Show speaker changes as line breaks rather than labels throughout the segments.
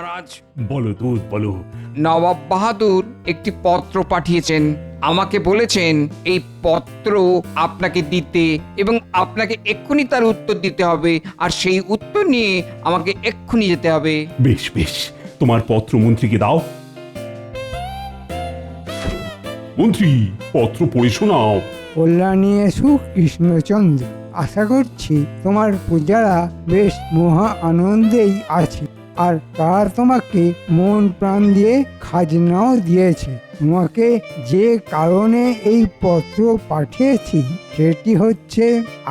মহারাজ,
বলো দুধ বলো।
নবাব বাহাদুর একটি পত্র পাঠিয়েছেন। আমাকে বলেছেন এই পত্র আপনাকে দিতে এবং আপনাকে এক্ষুনি তার উত্তর দিতে হবে, আর সেই উত্তর নিয়ে আমাকে এক্ষুনি যেতে হবে।
বেশ বেশ, তোমার পত্র মন্ত্রীকে দাও। মন্ত্রী, পত্র পড়ে শোনাও।
কল্যাণী সুখ কৃষ্ণচন্দ্র, আশা করছি তোমার পূজারা বেশ মহা আনন্দেই আছে, আর তারা তোমাকে মন প্রাণ দিয়ে খাজনাও দিয়েছে। তোমাকে যে কারণে এই পত্র পাঠিয়েছি সেটি হচ্ছে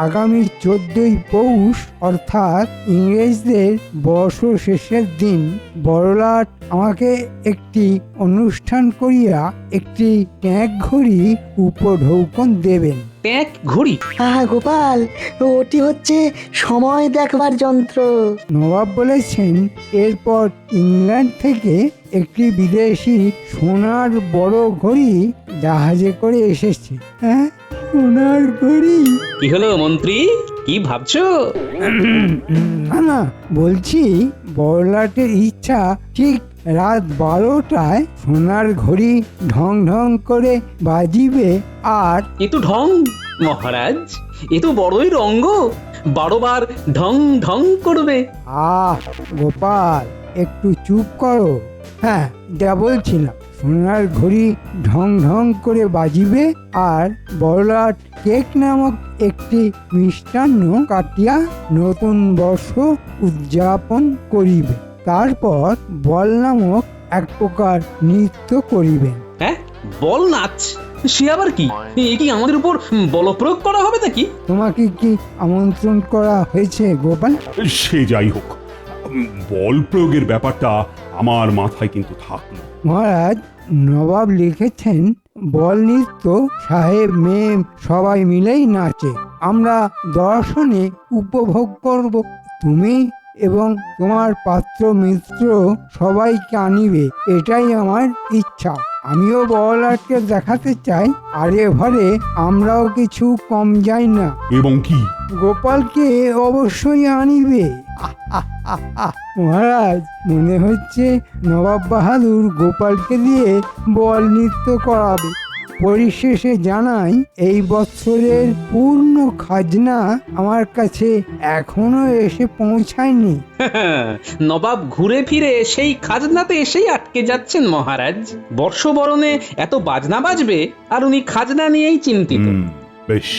আগামী 14ই পৌষ অর্থাৎ ইংরেজদের বর্ষ শেষের দিন বড়লাট আমাকে একটি অনুষ্ঠান করিয়া একটি ট্যাঁক ঘড়ি উপঢৌকন দেবেন।
ট্যাঁক ঘড়ি?
হ্যাঁ গোপাল, ওটি হচ্ছে সময় দেখবার যন্ত্র।
নবাব বলেছেন এরপর ইংল্যান্ড থেকে একটি বিদেশি সোনার বড় ঘড়ি জাহাজে করে এসেছে। হ্যাঁ, সোনার ঘড়ি?
কি হলো মন্ত্রী, কি ভাবছো?
না না, বলছি বড়লাটের ইচ্ছা ঠিক রাত 12টায় সোনার ঘড়ি ঢং ঢং করে বাজিবে। আর
এ তো ঢং মহারাজ, এ তো বড়ই রঙ্গ, 12 বার ঢং ঢং করবে।
গোপাল, একটু চুপ করো। হ্যাঁ, যা বলছিলাম, সোনার ঘড়ি ঢং ঢং করে বাজিবে আর বড়লাট কেক নামক একটি মিষ্টান্ন কাটিয়া নতুন বর্ষ উদযাপন করিবে। তারপর বল নামক এক প্রকার নৃত্য করিবেন।
হ্যাঁ, বল নাচ? সে আবার কি? এ কি আমাদের উপর বলপ্রয়োগ করা হবে নাকি?
তোমাকে কি আমন্ত্রণ করা হয়েছে গোপাল?
সে যাই হোক, বল প্রয়োগের ব্যাপারটা আমার মাথায় কিন্তু থাকলো।
মহারাজ, নবাব লিখেছেন বল নৃত্য সাহেব মেয়ে সবাই মিলেই নাচে, আমরা দর্শনে উপভোগ করব। তুমি এবং তোমার পাত্র মিত্র সবাইকে আনিবে, এটাই আমার ইচ্ছা। আমিও বড়লাটকে দেখাতে চাই আরে ঘরে আমরাও কিছু কম যাই না।
এবং কি?
গোপালকে অবশ্যই আনিবে। মহারাজ, মনে হচ্ছে নবাব বাহাদুর গোপালকে দিয়ে বল নৃত্য করাবে। পরিশেষে জানাই, এই বছরের পূর্ণ খাজনা আমার কাছে এখনো এসে পৌঁছায়নি।
নবাব ঘুরে ফিরে সেই খাজনাতে এসেই আটকে যাচ্ছেন মহারাজ। বর্ষবরণে এত বাজনা বাজবে আর উনি খাজনা নিয়েই চিন্তিত।
বেশ,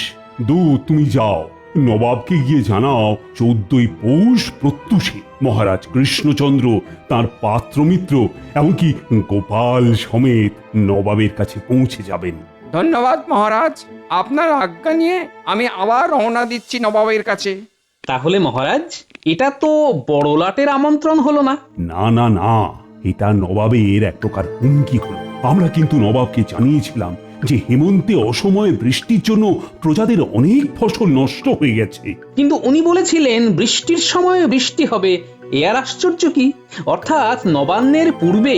তুমি যাও, নবাবকে গিয়ে জানাও 14ই পৌষ প্রত্যুষে মহারাজ কৃষ্ণচন্দ্র, তার পাত্রমিত্র এমনকি গোপাল সমেত নবাবের কাছে পৌঁছে যাবেন।
ধন্যবাদ মহারাজ, আপনার আজ্ঞা নিয়ে আমি আবার রওনা দিচ্ছি নবাবের কাছে।
তাহলে মহারাজ, এটা তো বড়লাটের আমন্ত্রণ হলো না?
না না না, এটা নবাবের এক প্রকার হুমকি হলো। আমরা কিন্তু নবাবকে জানিয়েছিলাম যে হেমন্তে অসময়ে বৃষ্টির জন্য প্রজাদের অনেক ফসল নষ্ট হয়ে গেছে।
কিন্তু উনি বলেছিলেন বৃষ্টির সময় বৃষ্টি হবে, এ আর আশ্চর্য কি? অর্থাৎ নবান্নের পূর্বে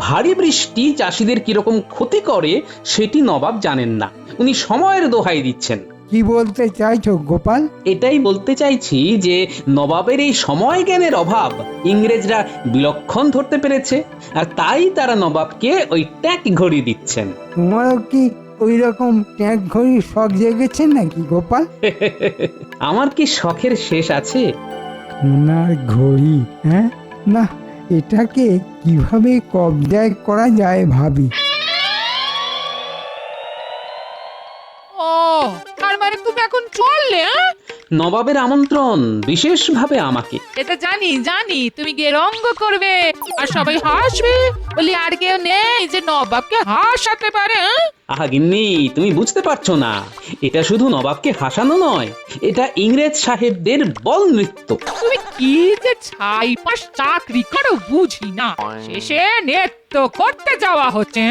ভারী বৃষ্টি চাষিদের কিরকম ক্ষতি করে সেটি নবাব জানেন না, উনি সময়ের দোহাই দিচ্ছেন।
কি বলতে চাইছো গোপাল?
এটাই বলতে চাইছি যে নবাবের এই সময় জ্ঞানের অভাব ইংরেজরা বিলক্ষণ ধরতে পেরেছে, আর তাই তারা নবাবকে ওই ট্যাঁক ঘড়ি দিচ্ছেন।
তোমারও কি ওই রকম ট্যাঁক ঘড়ির শখ জেগেছে নাকি গোপাল?
আমার কি শখের শেষ আছে?
সোনার ঘড়ি? হ্যাঁ, না, এটাকে কিভাবে কবজায় করা যায় ভাবি।
ও, তার মানে তুমি এখন চললে?
নবাবের আমন্ত্রণ বিশেষভাবে আমাকে।
এটা জানি জানি, তুমি গিয়ে রঙ্গ করবে আর সবাই হাসবে বলি আর কেউ নেই যে নবাবকে হাসাতে পারে।
আহা গিন্নি, তুমি বুঝতে পারছো না, এটা শুধু নবাবকে হাসানো নয়, এটা ইংরেজ সাহেবদের বল নৃত্য।
তুমি কি যে ছাই পাশ চাকরি করো বুঝি না, শেষে নৃত্য করতে যাওয়া হচ্ছে।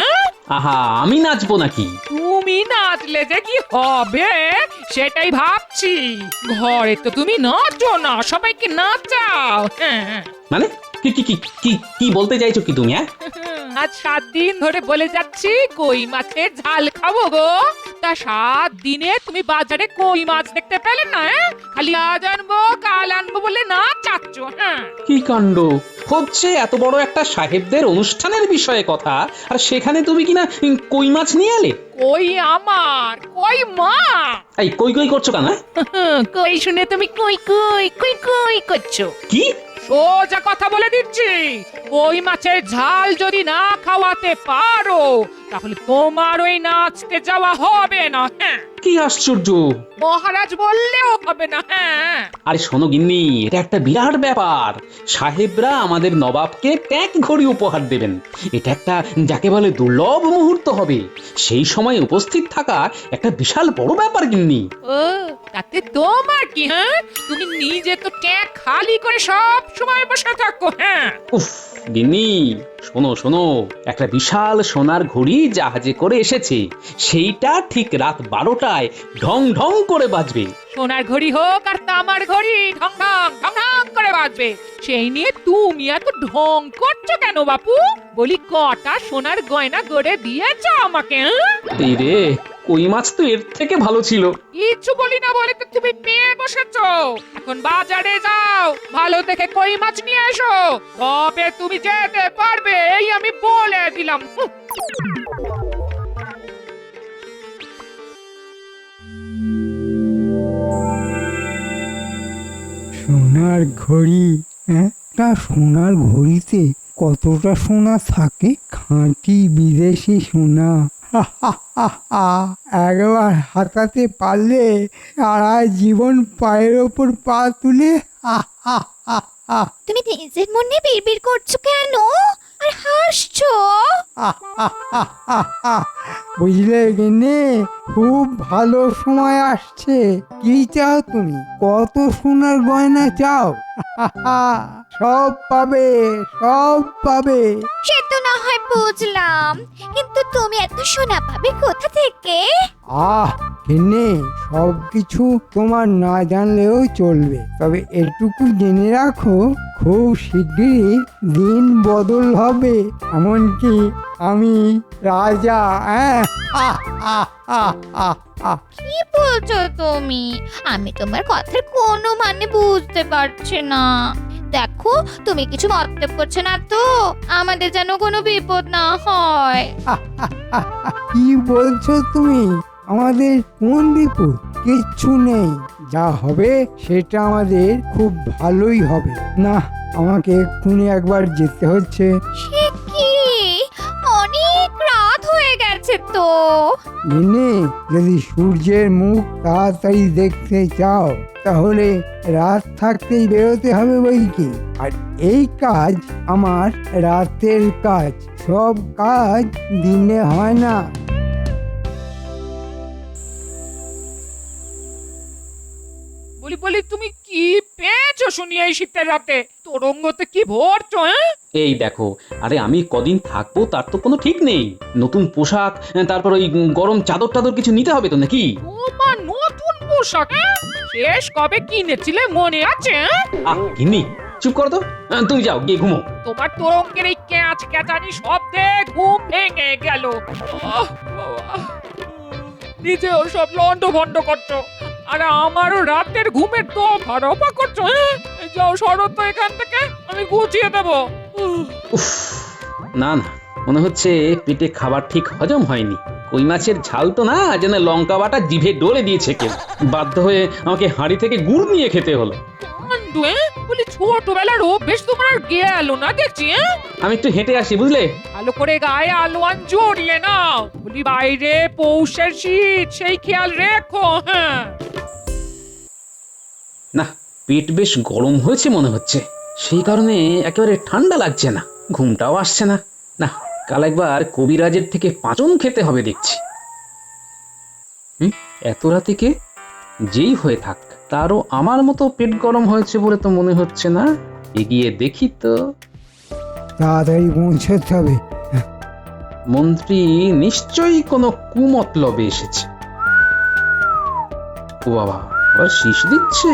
আহা, আমি নাচবো নাকি?
তুমি নাচলে যে কি হবে সেটাই ভাবছি। ঘরে তো তুমি নাচো না, সবাইকে নাচাও।
মানে কি কি কি কি কি বলতে চাইছো কি তুমি?
আজ 7 দিন ধরে বলে যাচ্ছি কই মাছের ঝাল খাবো গো, তা 7 দিনে তুমি বাজারে কই মাছ দেখতে পেলে না? খালি আজ আনবো কাল আনবো বলে না চাচ্ছ। হ্যাঁ,
কি কাণ্ড হচ্ছে! এত বড় একটা সাহেবদের অনুষ্ঠানের বিষয়ে কথা, আর সেখানে তুমি কিনা কই মাছ নিয়ে এলে।
কই আমার, কই মা।
এই কই কই করছো কেন?
কই শুনে তুমি কই কই কই কই করছো?
কি?
সোজা কথা বলে দিচ্ছি, কই মাছের ঝাল যদি না খাওয়াতে পারো তাহলে তোমার ওই নাচতে যাওয়া হবে না। হ্যাঁ,
কি আশ্চর্য!
মহারাজ বললেও হবে না। হ্যাঁ,
আরে শোনো গিন্নি, এটা একটা বিরাট ব্যাপার। সাহেবরা আমাদের নবাবকে ট্যাঁক ঘড়ি উপহার দেবেন। এটা একটা যাকে বলে দুর্লভ মুহূর্ত হবে। সেই সময় উপস্থিত থাকা একটা বিশাল বড় ব্যাপার গিন্নি।
ও তাতে তোমার কি? হ্যাঁ, তুমি নিজে তো ট্যাঁক খালি করে সব সময় বসে থাকো। হ্যাঁ,
উফ গিন্নি, শোনো শোনো, একটা বিশাল সোনার ঘড়ি জাহাজে করে এসেছে। সেইটা ঠিক রাত 12টায় ঢং ঢং করে বাজবে।
সোনার ঘড়ি হোক আর তামার ঘড়ি, ঢং ঢং ঢং ঢং করে বাজবে। সেই নিয়ে তুমি এত ঢং করছো কেন বাপু? বলি কটা সোনার গয়না গড়ে দিয়েছো আমাকে? হ্যাঁ?
এই রে, কই মাছ তো এর থেকে ভালো ছিল।
কিচ্ছু বলি না বলে তো তুমি পেয়ে বসেছো। এখন বাজারে যাও, ভালো দেখে কই মাছ নিয়ে এসো, তবে তুমি যেতে পারবে, এই আমি বলে দিলাম।
সোনার ঘড়ি, হ্যাঁ? তা সোনার ঘড়িতে কতটা সোনা থাকে? খাঁটি বিদেশি সোনা। একবার হাতাতে পারলে সারা জীবন পায়ের ওপর পা তুলে
তুমি নিজের মনে বিড়বিড় করছো কেন আর হাসছো?
বুঝলে গেনে, খুব ভালো সময় আসছে। কি চাও তুমি? কত সোনার গয়না চাও? সব পাবে, সব পাবে।
সে তো না হয় বুঝলাম, কিন্তু তুমি এত সোনা পাবে কোথা থেকে?
গেনে, সব কিছু তোমার না জানলেও চলবে, তবে এটুকু জেনে রাখো, খুব শিগগিরই দিন বদল হবে। এমনকি আমি রাজা।
কি বলছো তুমি? আমি তোমার কথার কোনো মানে বুঝতে পারছি না। দেখো, তুমি কিছু মতলব করছো না তো, আমাদের যেন কোনো বিপদ না হয়।
কি বলছো তুমি? আমাদের কোন বিপদ? কিচ্ছু নেই। যা হবে সেটা আমাদের খুব ভালোই হবে। না, আমাকে এক্ষুনি একবার যেতে হচ্ছে।
সে কি, অনেক রাত হয়ে গেছে তো।
দিনে যদি সূর্যের মুখ তাড়াতাড়ি দেখতে চাও তাহলে রাত থাকতেই বেরোতে হবে বই কি। আর এই কাজ আমার রাতের কাজ, সব কাজ দিনে হয় না।
বলি বলি তুমি কি পেয়েছো শুনি এই শীতের রাতে? তোরঙ্গতে কি ভরছো? হ্যাঁ,
এই দেখো, আরে আমি কদিন থাকবো তার তো কোনো ঠিক নেই। নতুন পোশাক, তারপর ওই গরম চাদর টাদর কিছু নিতে হবে তো নাকি?
তোমার নতুন পোশাক? হ্যাঁ? শেষ কবে কিনেছিলে মনে আছে? হ্যাঁ?
গিন্নি চুপ করো তো, তুমি যাও গিয়ে ঘুমো।
তোমার তোরঙ্গের এই ক্যাচ ক্যাচানি শব্দে ঘুম ভেঙে গেল। নিজেও সব লন্ড ভন্ড করছো, আর আমারও রাতের ঘুমের তো ভারপা করছো। হ্যাঁ, যাও সরো তো এখান থেকে, আমি গুছিয়ে দেবো।
উফ, না না, মনে হচ্ছে পেটে খাবার ঠিক হজম হয়নি। কই মাছের ঝাল তো না, যেন লঙ্কা বাটা জিভে ডলে দিয়েছে কেউ। বাধ্য হয়ে আমাকে হাঁড়ি থেকে গুড় নিয়ে খেতে হলো।
কাণ্ডু, বলি ছোটবেলার অভ্যেস তোমার আর গেল না দেখছি।
আমি একটু হেঁটে আসি, বুঝলে?
ভালো করে গায়ে আলোয়ান জড়িয়ে নাও, বলি বাইরে পৌষের শীত, সেই খেয়াল রেখো। হ্যাঁ,
না, পেট বেশ গরম হয়েছে মনে হচ্ছে, সেই কারণে একেবারে ঠান্ডা লাগছে না, ঘুমটাও আসছে না। না, কাল একবার কবিরাজের থেকে পাঁচন খেতে হবে দেখছি। এত রাতে কে? যেই হয়ে থাক, তারও আমার মতো পেট গরম হয়েছে বলে তো মনে হচ্ছে না। এগিয়ে দেখি তো।
তাড়াতাড়ি পৌঁছতে হবে।
মন্ত্রী নিশ্চয়ই কোনো কুমতলবে এসেছে। ও বাবা, আবার শীষ দিচ্ছে।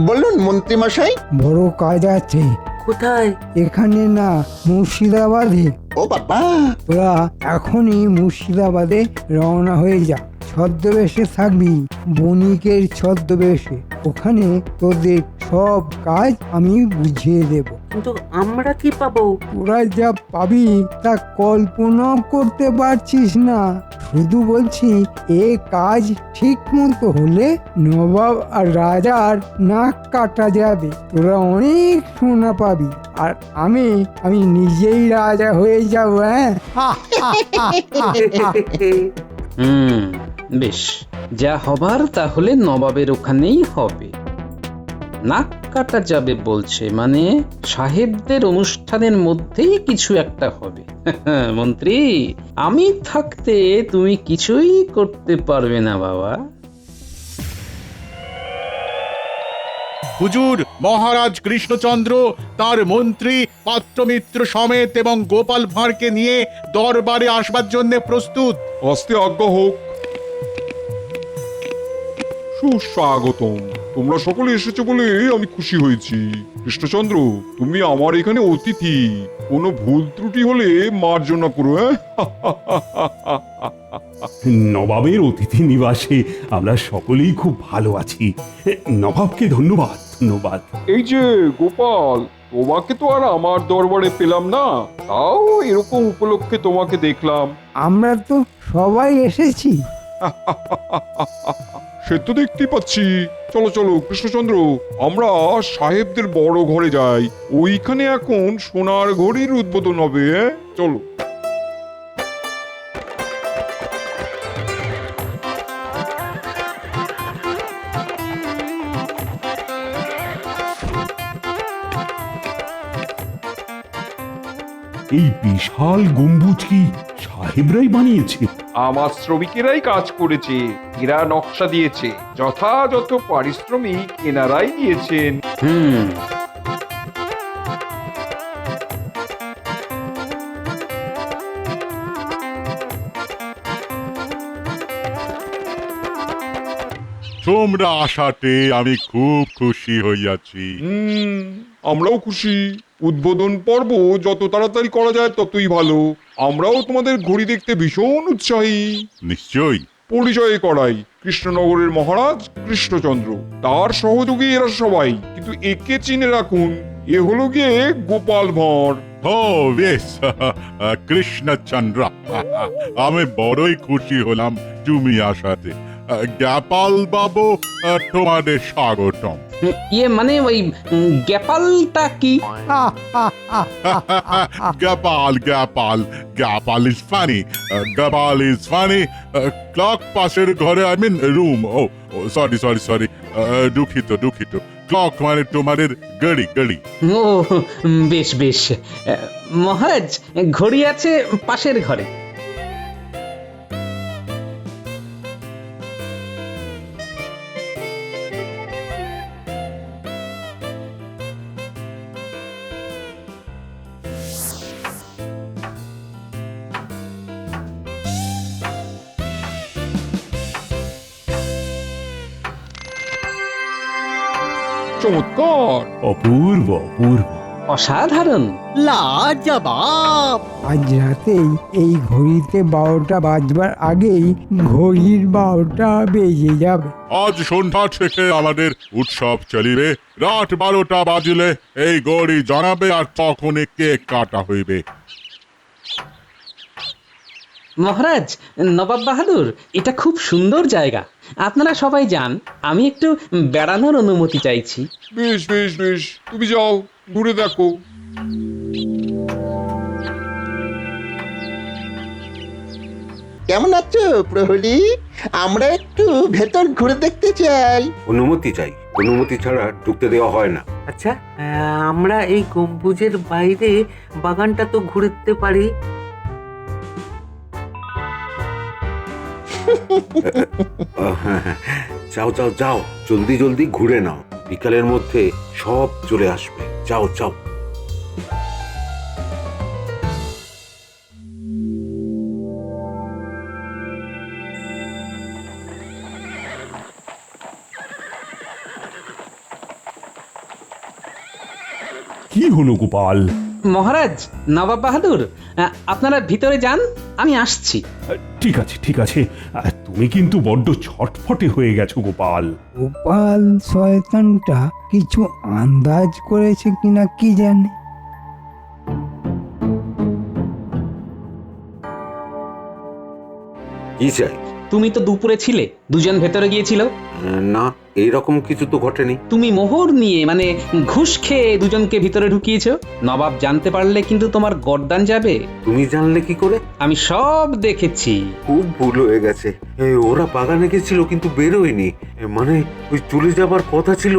বলুন মন্ত্রী মশাই।
বড় কাজ আছে,
কোথায়?
এখানে না, মুর্শিদাবাদে।
ও বাবা,
তোরা এখনই মুর্শিদাবাদে রওনা হয়ে যা। ছদ্মবেশে থাকবি, বণিকের ছদ্মবেশে। ওখানে তোদের সব কাজ আমি বুঝিয়ে দেব।
কিন্তু আমরা কি পাবো?
তোরা যা পাবি তা কল্পনাও করতে পারছিস না। শুধু বলছি, এ কাজ ঠিক মতো হলে নবাব আর রাজার নাক কাটা যাবে। তোরা অনেক সোনা পাবি, আর আমি নিজেই রাজা হয়ে যাবো। হ্যাঁ,
বেশ, যা হবার তাহলে নবাবের ওখানেই হবে। নাক কাটা যাবে বলছে, মানে সাহেবদের অনুষ্ঠানের মধ্যেই কিছু একটা হবে। মন্ত্রী, আমি থাকতে তুমি কিছুই করতে পারবে না বাবা।
হুজুর, মহারাজ কৃষ্ণচন্দ্র তার মন্ত্রী পাত্রমিত্র সমেত এবং গোপাল ভাঁড়কে নিয়ে দরবারে আসবার জন্য প্রস্তুত।
আস্তে আজ্ঞা হোক। সুস্বাগতম। তোমরা সকলে এসেছো বলে আমি খুশি হয়েছি। কৃষ্ণচন্দ্র, তুমি আমার এখানে অতিথি। কোনো ভুল ত্রুটি হলে মার্জনা করো।
নবাবের অতিথি নিবাসে আমরা সকলেই খুব ভালো আছি। নবাবকে ধন্যবাদ, ধন্যবাদ।
এই যে গোপাল, তোমাকে তো আর আমার দরবারে পেলাম না, তাও এরকম উপলক্ষে তোমাকে দেখলাম।
আমরা তো সবাই এসেছি।
সে তো দেখতেই পাচ্ছি। চলো চলো কৃষ্ণচন্দ্র, আমরা সাহেবদের বড় ঘরে যাই। ওইখানে এখন সোনার ঘড়ির উদ্বোধন হবে। চলো।
এই বিশাল গম্বুজ কি সাহেবরাই বানিয়েছে?
আমার শ্রমিকেরাই কাজ করেছে, এরা নকশা দিয়েছে, যথাযথ পারিশ্রমিক এনারাই দিয়েছেন।
তোমরা আসাতে আমি খুব খুশি হইয়াছি।
আমরাও খুশি। উদ্বোধন পর্ব যত তাড়াতাড়ি করা যায় ততই ভালো। আমরাও তোমাদের ঘড়ি দেখতে ভীষণ উৎসাহী।
নিশ্চয়ই।
পরিচয় করাই, কৃষ্ণনগরের মহারাজ কৃষ্ণচন্দ্র, তার সহযোগী এরা সবাই। কিন্তু একে চিনে রাখুন, এ হলো গিয়ে গোপাল ভাঁড়।
ও বেশ, কৃষ্ণচন্দ্র, আমি বড়ই খুশি হলাম তুমি আসাতে। গোপাল বাবু, তোমাদের স্বাগতম।
ইয়ে মানে ওই গ্যাপালটা কি?
Gopal Gopal Gopal is funny, Gopal is funny. Clock পাশের ঘরে, আই মিন রুম। ও সরি সরি সরি, দুঃখিত দুঃখিত। ক্লক মানে তোমাদের গড়ি গড়ি।
ও বেশ বেশ। মহারাজ, ঘড়ি আছে পাশের ঘরে।
চমৎকার,
অপূর্ব অপূর্ব।
অসাধারণ।
লাজবাব!
আজ রাতেই এই ঘড়িতে 12টা বাজবার আগেই ঘড়ির 12টা বেজে যাবে।
আজ সন্ধ্যা থেকে আমাদের উৎসব চলিবে। রাত 12টা বাজিলে এই গড়ি জানাবে, আর তখন কেক কাটা হইবে।
মহারাজ, নবাব বাহাদুর, এটা খুব সুন্দর জায়গা। আপনারা সবাই যান, আমি একটু বেড়ানোর অনুমতি চাইছি।
বেশ বেশ বেশ, তুমি যাও, ঘুরে দেখো।
কেমন আছো প্রহরী? আমরা একটু ভেতর ঘুরে দেখতে চাই।
অনুমতি চাই, অনুমতি ছাড়া ঢুকতে দেওয়া হয় না।
আচ্ছা, আমরা এই গম্বুজের বাইরে বাগানটা তো ঘুরতে পারি।
যাও যাও যাও, জলদি জলদি ঘুরে নাও, বিকালের মধ্যে সব চলে আসবে। যাও যাও।
কি কি হলো গোপাল?
মহারাজ, নবাব বাহাদুর, আপনারা ভিতরে যান, আমি আসছি।
ঠিক আছে ঠিক আছে, তুমি কিন্তু বড্ড ছটফটে হয়ে গেছো গোপাল।
গোপাল শয়তানটা কিছু আন্দাজ করেছে কিনা কি জানে।
কি চাই?
তুমি তো দুপুরে ছিলে, দুজন ভেতরে গিয়েছিল।
না, এইরকম কিছু তো ঘটেনি।
তুমি মোহর নিয়ে মানে ঘুষ খেয়ে দুজনকে ভিতরে ঢুকিয়েছো। নবাব জানতে পারলে কিন্তু তোমার গর্দান যাবে।
তুমি জানলে কি করে?
আমি সব দেখেছি।
খুব ভুল হয়ে গেছে। ওরা বাগানে গেছিল কিন্তু বেরোয়নি। মানে ওই চলে যাবার কথা ছিল,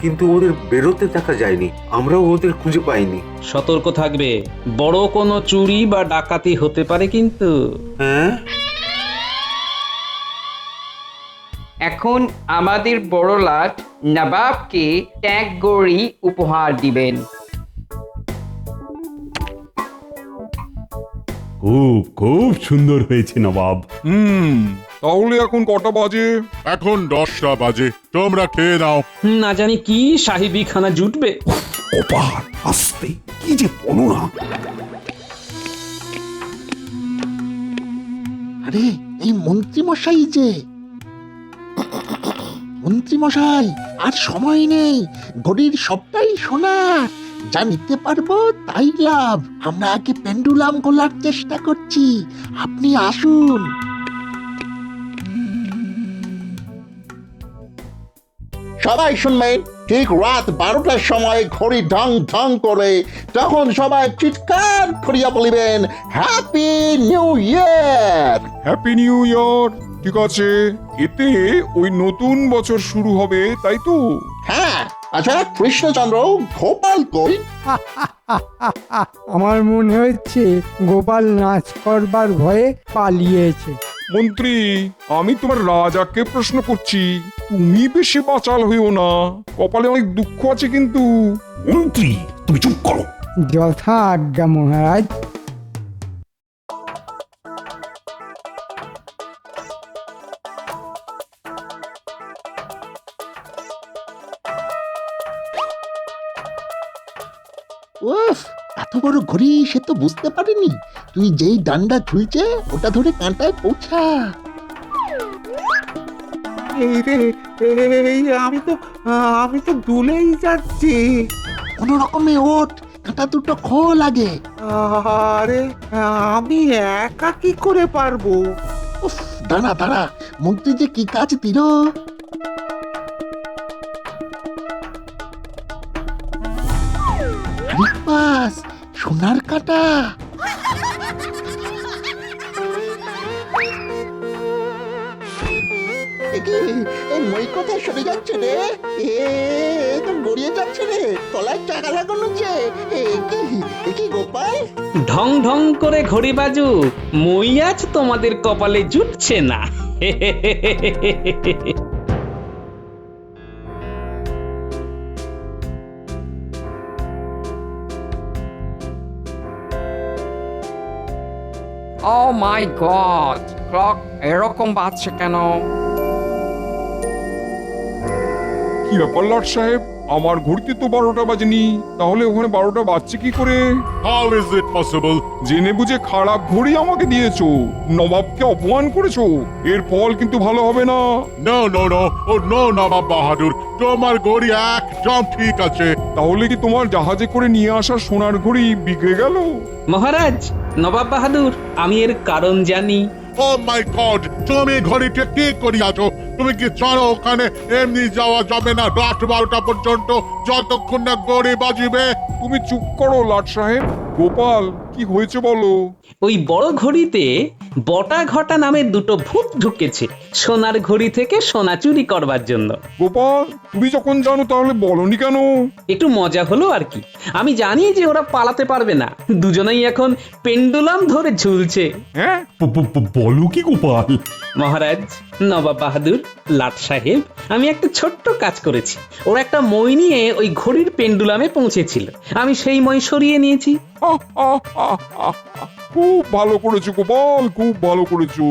কিন্তু ওদের বেরোতে দেখা যায়নি। আমরাও ওদের খুঁজে পাইনি।
সতর্ক থাকবে, বড় কোনো চুরি বা ডাকাতি হতে পারে কিন্তু।
হ্যাঁ,
এখন আমাদের বড় লাট নবাবকে ট্যাগ গড়ি উপহার দিবেন।
খুব খুব সুন্দর হয়েছে নবাব।
তাহলে এখন কটা বাজে?
এখন 10টা বাজে, তোমরা খেয়ে নাও।
না জানি কি সাহিবি খানা জুটবে।
গোপাল আস্তে, কি যে বলো না।
আরে এই মন্ত্রী মশাই যে, মন্ত্রী মশাই আর সময় নেই, ঘড়ির সবটাই সোনা, যা নিতে পারবো তাই লাভ। আমরা আগে পেন্ডুলাম গোলার চেষ্টা করছি, আপনি আসুন। সবাই শুনবেন, ঠিক রাত 12টার সময় ঘড়ি ঢং ঢং করে, তখন সবাই চিৎকার করিয়া বলিবেন, happy new year.
Happy new year. ঠিক আছে, এতে ওই নতুন বছর শুরু হবে, তাই তো?
হ্যাঁ, আচ্ছা কৃষ্ণচন্দ্র, গোপাল কই?
আমার মনে হচ্ছে গোপাল নাচ করবার ভয়ে পালিয়েছে।
মন্ত্রী, আমি তোমার রাজাকে প্রশ্ন করছি, তুমি বেশি বাচাল হইও না, কপালে অনেক দুঃখ আছে কিন্তু।
মন্ত্রী তুমি চুপ করো।
যথা আজ্ঞা মহারাজ।
উফ, এত বড় ঘড়ি সে তো বুঝতে পারেনি। তুই যেই ডান্ডা ঝুলছে ওটা ধরে কাঁটায় পৌঁছা।
আমি তো দুলেই যাচ্ছি।
কোনো রকমে ওঠ, কাঁটা দুটো খোল আগে।
আরে আমি একা কি করে পারবো?
উফ, দাঁড়া দাঁড়া, মন্ত্রী যে কি কাজ দিল। বাস, সোনার কাঁটা। মই কোথায় সরে যাচ্ছে রে? তো গড়িয়ে যাচ্ছে রে, তলায় টাকা লাগানো যে। কি গোপাল?
ঢং ঢং করে ঘড়ি বাজু, মই আজ তোমাদের কপালে জুটছে না।
ও মাই গড, ক্লক এরকম বাজছে কেন?
কি ব্যাপার লাট সাহেব, আমার ঘড়িতে তো 12টা বাজেনি, তাহলে ওখানে 12টা বাজছে কি করে?
How is it possible?
জেনে বুঝে খারাপ ঘড়ি আমাকে দিয়েছো, নবাবকে অপমান করেছো, এর ফল কিন্তু ভালো হবে না।
No, no, no. Oh, no, নবাব বাহাদুর, তোমার ঘড়ি একদম ঠিক আছে।
তাহলে কি তোমার জাহাজে করে নিয়ে আসা সোনার ঘড়ি বিগড়ে গেল?
মহারাজ, নবাব বাহাদুর, আমি এর কারণ জানি।
Oh my God, তুমি ঘড়িটা কি করিয়াছো? তুমি কি জানো ওখানে এমনি যাওয়া যাবে না রাত 12টা পর্যন্ত, যতক্ষণ না ঘড়ি বাজিবে?
তুমি চুপ করো লাট সাহেব। গোপাল, কি হয়েছে বলো।
ওই বড় ঘড়িতে বটা ঘটা নামে দুটো ভূত ঢুকেছে সোনার ঘড়ি থেকে সোনা চুরি করবার জন্য।
গোপাল, তুমি যখন জানো তাহলে বলনি কেন?
একটু মজা হলো আর কি। আমি জানি যে ওরা পালাতে পারবে না, দুজনেই এখন পেন্ডুলাম ধরে ঝুলছে।
হ্যাঁ,
বলো কি গোপাল?
মহারাজ, নবাব বাহাদুর, লাট সাহেব, আমি একটা ছোট্ট কাজ করেছি। ওরা একটা মই নিয়ে ওই ঘড়ির পেন্ডুলামে পৌঁছেছিল, আমি সেই মই সরিয়ে নিয়েছি।
খুব ভালো করেছো গোপাল, খুব ভালো করেছো।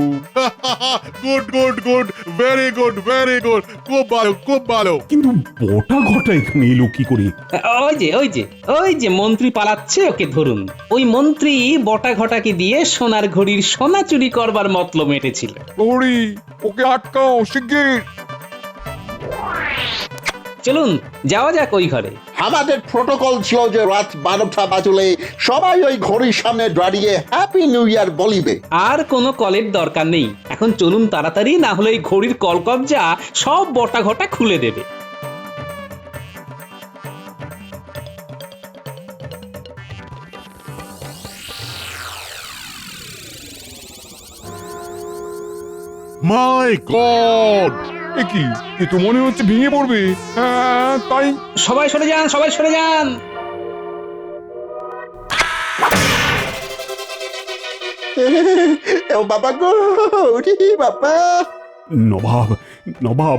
Good good good, very good very good, খুব ভালো খুব ভালো।
কিন্তু বটা ঘটা এখানে এলো কি করে?
ওই যে মন্ত্রী পালাচ্ছে, ওকে ধরুন। ওই মন্ত্রী বটা ঘটাকে দিয়ে সোনার ঘড়ির সোনা চুরি করবার মতলব মেটেছিল।
প্রহরী, ওকে আটকাও শিগগির।
চলুন যাওয়া যাক ওই ঘরে।
আমাদের প্রোটোকল ছিল যে রাত 12টা বাজলে সবাই ওই ঘড়ির সামনে দাঁড়িয়ে হ্যাপি নিউ ইয়ার বলিবে।
আর কোনো কলের দরকার নেই, এখন চলুন তাড়াতাড়ি, না হলে এই ঘড়ির কলকবজা সব বটা ঘটা খুলে দেবে।
মাই গড!
এ কি, এ তো মনে হচ্ছে ভেঙে পড়বে। হ্যাঁ তাই।
সবাই সরে যান, সবাই সরে যান।
ও বাবা গো, ওরে বাবা!
নবাব, নবাব,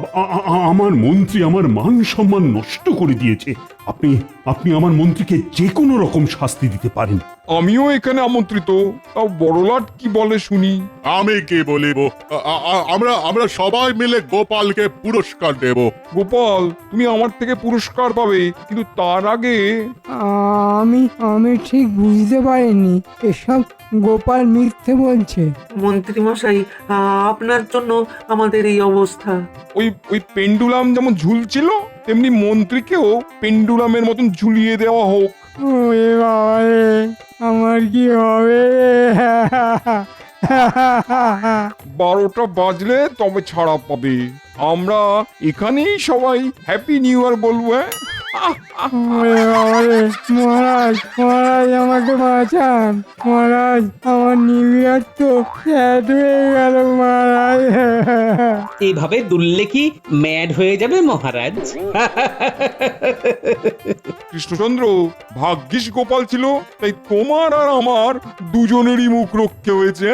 আমার মন্ত্রী আমার মান সম্মান নষ্ট করে দিয়েছে। আপনি আপনি আমার মন্ত্রীকে যে কোনো রকম শাস্তি দিতে পারেন।
আমিও এখানে আমন্ত্রিত, তাও বড়লাট কি বলে শুনি।
আমি কি বলিব? আমরা সবাই মিলে গোপালকে পুরস্কার দেব।
গোপাল, তুমি আমার থেকে পুরস্কার পাবে, কিন্তু তার আগে
আমি আমি ঠিক বুঝতে পারিনি, এসব গোপাল মিথ্যে বলছে।
মন্ত্রী মশাই, আপনার জন্য আমাদের এই অবস্থা।
ওই পেন্ডুলাম যেমন ঝুলছিল, তেমনি মন্ত্রীকেও পেন্ডুলামের মতন ঝুলিয়ে দেওয়া হোক।
ওরে বাবা রে, আমার কি হবে?
12টা বাজলে তবে ছাড়া পাবে। আমরা এখানেই সবাই হ্যাপি নিউ ইয়ার বলবো।
ওরে বাবা রে, মহারাজ মহারাজ আমাকে বাঁচান মহারাজ, আমার নিউ ইয়ার তো শেষ হয়ে গেল মহারাজ।
এইভাবে দুললে কি ম্যাড হয়ে যাবে মহারাজ?
কৃষ্ণচন্দ্র, ভাগ্যিস গোপাল ছিল, তাই তোমার আর আমার দুজনেরই মুখ রক্ষে হয়েছে।